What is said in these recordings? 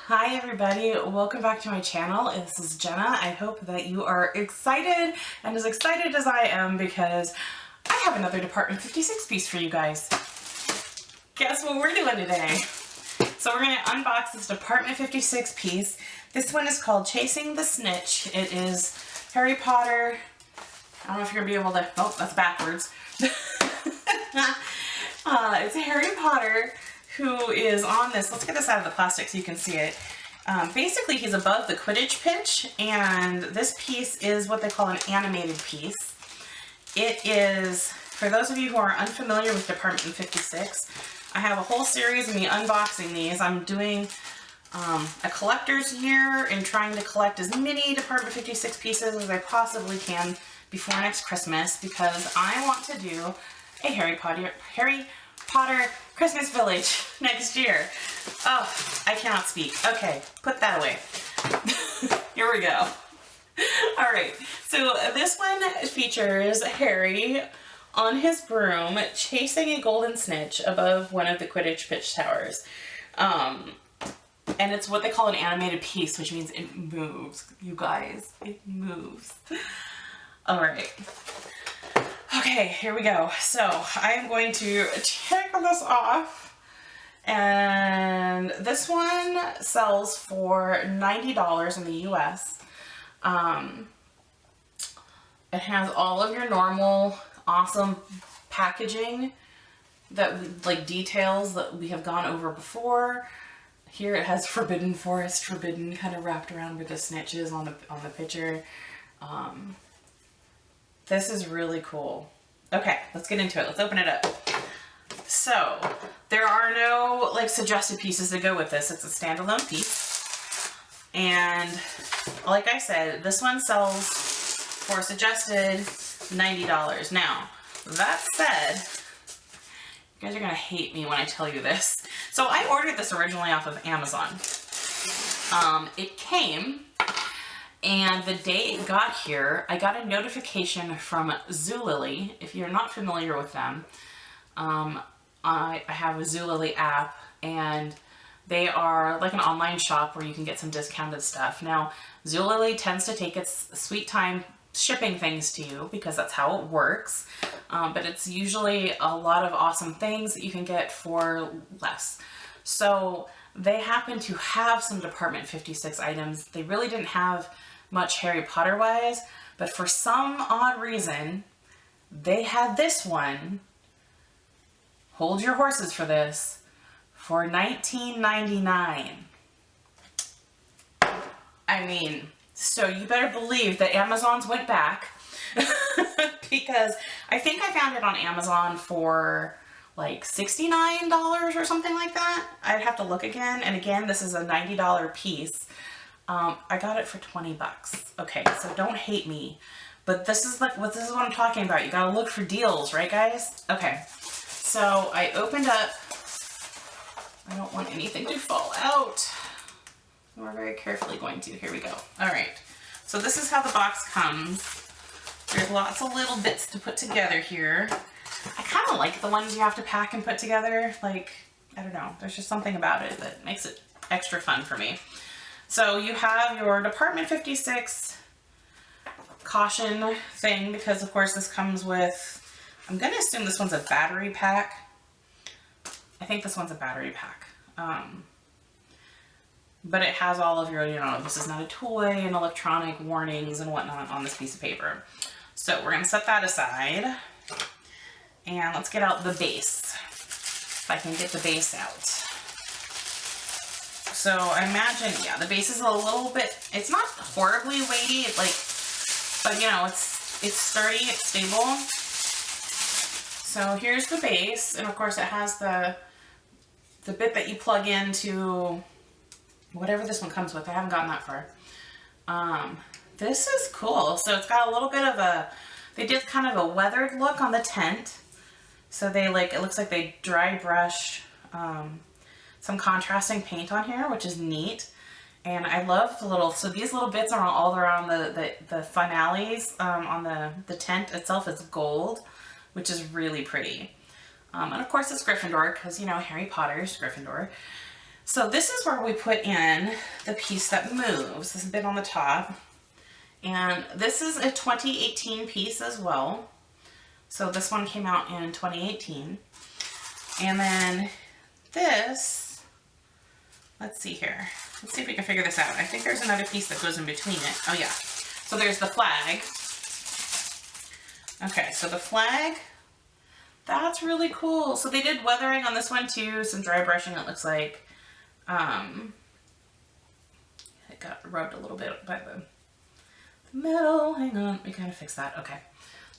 Hi everybody, welcome back to my channel. This is Jenna. I hope that you are excited and as excited as I am because I have another Department 56 piece for you guys. Guess what we're doing today? So we're going to unbox this Department 56 piece. This one is called Chasing the Snitch. It is Harry Potter. I don't know if you're going to be able to, oh, that's backwards. It's a Harry Potter who is on this. Let's get this out of the plastic so you can see it. Basically, he's above the Quidditch pitch, and this piece is what they call an animated piece. It is, for those of you who are unfamiliar with Department 56, I have a whole series of me unboxing these. I'm doing a collector's year and trying to collect as many Department 56 pieces as I possibly can before next Christmas because I want to do a Harry Potter Christmas Village next year. Oh, I cannot speak. Okay, put that away. Here we go. All right, so this one features Harry on his broom chasing a golden snitch above one of the Quidditch pitch towers. And it's what they call an animated piece, which means it moves. You guys, it moves. All right. Okay, here we go. So I am going to take this off, and this one sells for $90 in the US. It has all of your normal awesome packaging that like details that we have gone over before. Here it has Forbidden Forest, Forbidden kind of wrapped around with the snitches on the picture. This is really cool. Okay, let's get into it. Let's open it up. So, there are no like suggested pieces to go with this. It's a standalone piece. And like I said, this one sells for suggested $90. Now, that said, you guys are gonna hate me when I tell you this. So I ordered this originally off of Amazon. It came, and the day it got here, I got a notification from Zulily. If you're not familiar with them, I have a Zulily app, and they are like an online shop where you can get some discounted stuff. Now, Zulily tends to take its sweet time shipping things to you because that's how it works. But it's usually a lot of awesome things that you can get for less. So they happen to have some Department 56 items. They really didn't have much Harry Potter wise, but for some odd reason, they had this one, hold your horses for this, for $19.99. I mean, so you better believe that Amazon's went back because I think I found it on Amazon for like $69 or something like that. I'd have to look again. And again, this is a $90 piece. I got it for 20 bucks. Okay, so don't hate me, but this is what I'm talking about. You gotta look for deals, right guys? Okay, so I opened up, I don't want anything to fall out. We're very carefully going to, here we go. All right, so this is how the box comes. There's lots of little bits to put together here. I kind of like the ones you have to pack and put together. Like, I don't know, there's just something about it that makes it extra fun for me. So you have your Department 56 caution thing because of course this comes with, I'm going to assume this one's a battery pack. I think this one's a battery pack. But it has all of your, you know, this is not a toy and electronic warnings and whatnot on this piece of paper. So we're going to set that aside. And let's get out the base, if I can get the base out. So I imagine, yeah, the base is a little bit, it's not horribly weighty, but you know, it's sturdy, it's stable. So here's the base, and of course it has the bit that you plug into whatever this one comes with. I haven't gotten that far. This is cool. So it's got a little bit of a, they did kind of a weathered look on the tent. So they it looks like they dry brush some contrasting paint on here, which is neat. And I love the little, so these little bits are all around the finales on the tent itself is gold, which is really pretty. And of course it's Gryffindor, because you know, Harry Potter's Gryffindor. So this is where we put in the piece that moves, this bit on the top. And this is a 2018 piece as well. So this one came out in 2018. And then this, let's see here. Let's see if we can figure this out. I think there's another piece that goes in between it. Oh yeah. So there's the flag. Okay, so the flag, that's really cool. So they did weathering on this one too, some dry brushing it looks like. It got rubbed a little bit by the metal. Hang on, we gotta fix that. Okay.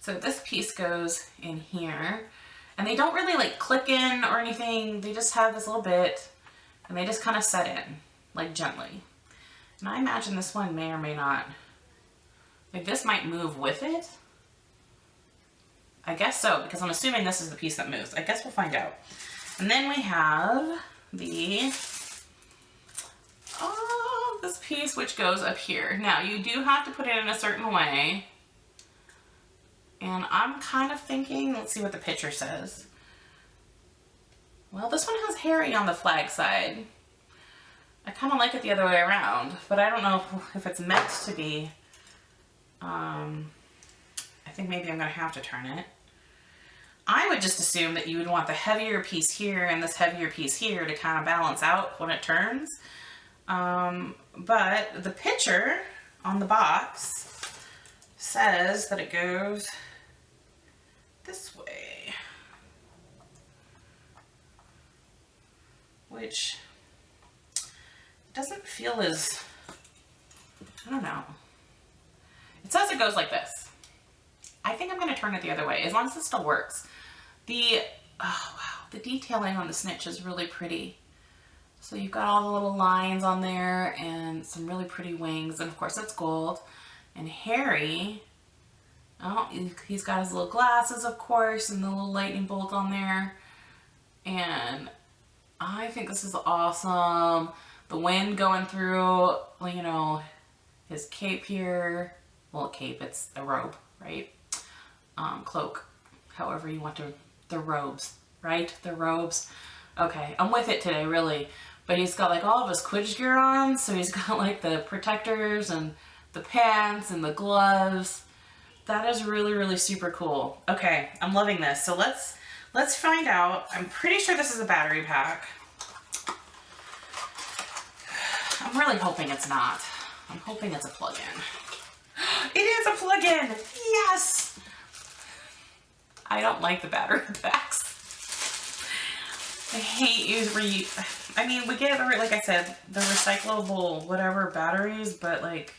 So this piece goes in here. And they don't really like click in or anything. They just have this little bit and they just kind of set in, like gently. And I imagine this one may or may not, like this might move with it. I guess so, because I'm assuming this is the piece that moves. I guess we'll find out. And then we have the, this piece which goes up here. Now you do have to put it in a certain way. And I'm kind of thinking, let's see what the picture says. Well, this one has Harry on the flag side. I kind of like it the other way around, but I don't know if it's meant to be. I think maybe I'm going to have to turn it. I would just assume that you would want the heavier piece here and this heavier piece here to kind of balance out when it turns. But the picture on the box says that it goes this way, which doesn't feel as, I don't know. It says it goes like this. I think I'm going to turn it the other way, as long as it still works. The, oh wow, the detailing on the snitch is really pretty. So you've got all the little lines on there and some really pretty wings, and of course it's gold. And Harry, oh, he's got his little glasses, of course, and the little lightning bolt on there. And I think this is awesome. The wind going through, you know, his cape here. Well, cape, it's a robe, right? Cloak, however you want to, the robes, right? The robes. Okay, I'm with it today, really. But he's got like all of his Quidditch gear on, so he's got like the protectors and the pants and the gloves. That is really, really super cool. Okay, I'm loving this. So let's find out. I'm pretty sure this is a battery pack. I'm really hoping it's not. I'm hoping it's a plug-in. It is a plug-in! Yes! I don't like the battery packs. I hate I mean, we get, like I said, the recyclable whatever batteries, but like,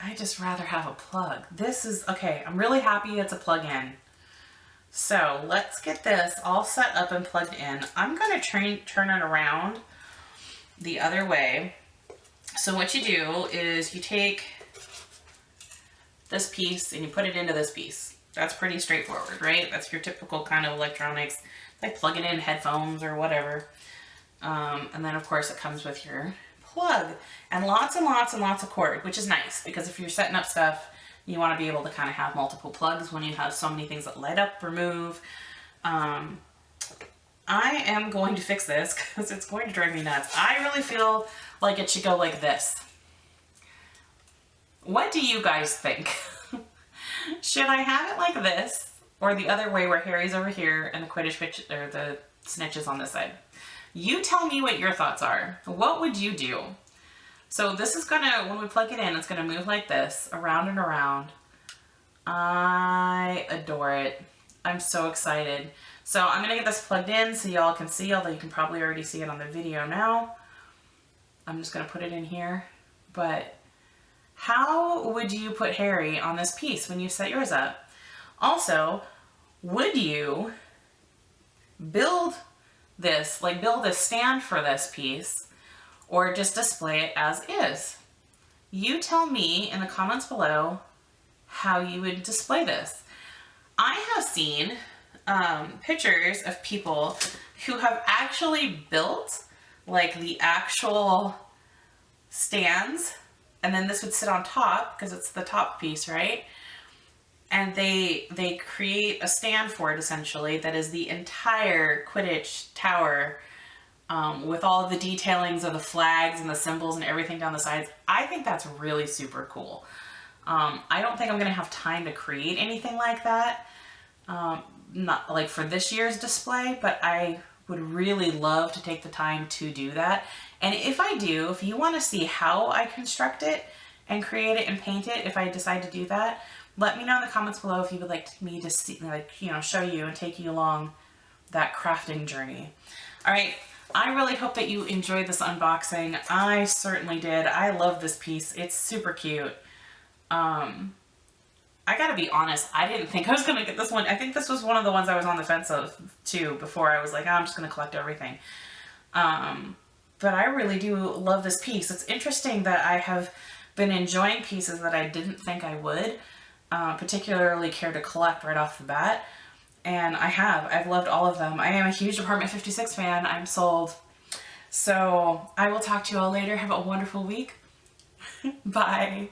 I just rather have a plug. This is, okay, I'm really happy it's a plug-in. So let's get this all set up and plugged in. I'm gonna turn it around the other way. So what you do is you take this piece and you put it into this piece. That's pretty straightforward, right? That's your typical kind of electronics. Like plug it in headphones or whatever. And then of course it comes with your plug and lots and lots and lots of cord, which is nice because if you're setting up stuff, you want to be able to kind of have multiple plugs when you have so many things that light up or move. I am going to fix this because it's going to drive me nuts. I really feel like it should go like this. What do you guys think? Should I have it like this or the other way where Harry's over here and the Quidditch or the snitch is on this side? You tell me what your thoughts are. What would you do? So this is gonna, when we plug it in, it's gonna move like this, around and around. I adore it. I'm so excited. So I'm gonna get this plugged in so y'all can see, although you can probably already see it on the video now. I'm just gonna put it in here. But how would you put Harry on this piece when you set yours up? Also, would you build this, like build a stand for this piece, or just display it as is? You tell me in the comments below how you would display this. I have seen pictures of people who have actually built like the actual stands, and then this would sit on top because it's the top piece, right? And they create a stand for it essentially that is the entire Quidditch tower with all of the detailings of the flags and the symbols and everything down the sides. I think that's really super cool. I don't think I'm going to have time to create anything like that, not like for this year's display, but I would really love to take the time to do that. And if I do, if you want to see how I construct it and create it and paint it, if I decide to do that, let me know in the comments below if you would like me to see, like, you know, show you and take you along that crafting journey. All right. I really hope that you enjoyed this unboxing. I certainly did. I love this piece. It's super cute. I gotta be honest, I didn't think I was gonna get this one. I think this was one of the ones I was on the fence of too before I was like, oh, I'm just gonna collect everything. But I really do love this piece. It's interesting that I have been enjoying pieces that I didn't think I would particularly care to collect right off the bat. And I've loved all of them. I am a huge Apartment 56 fan. I'm sold. So I will talk to you all later. Have a wonderful week. Bye.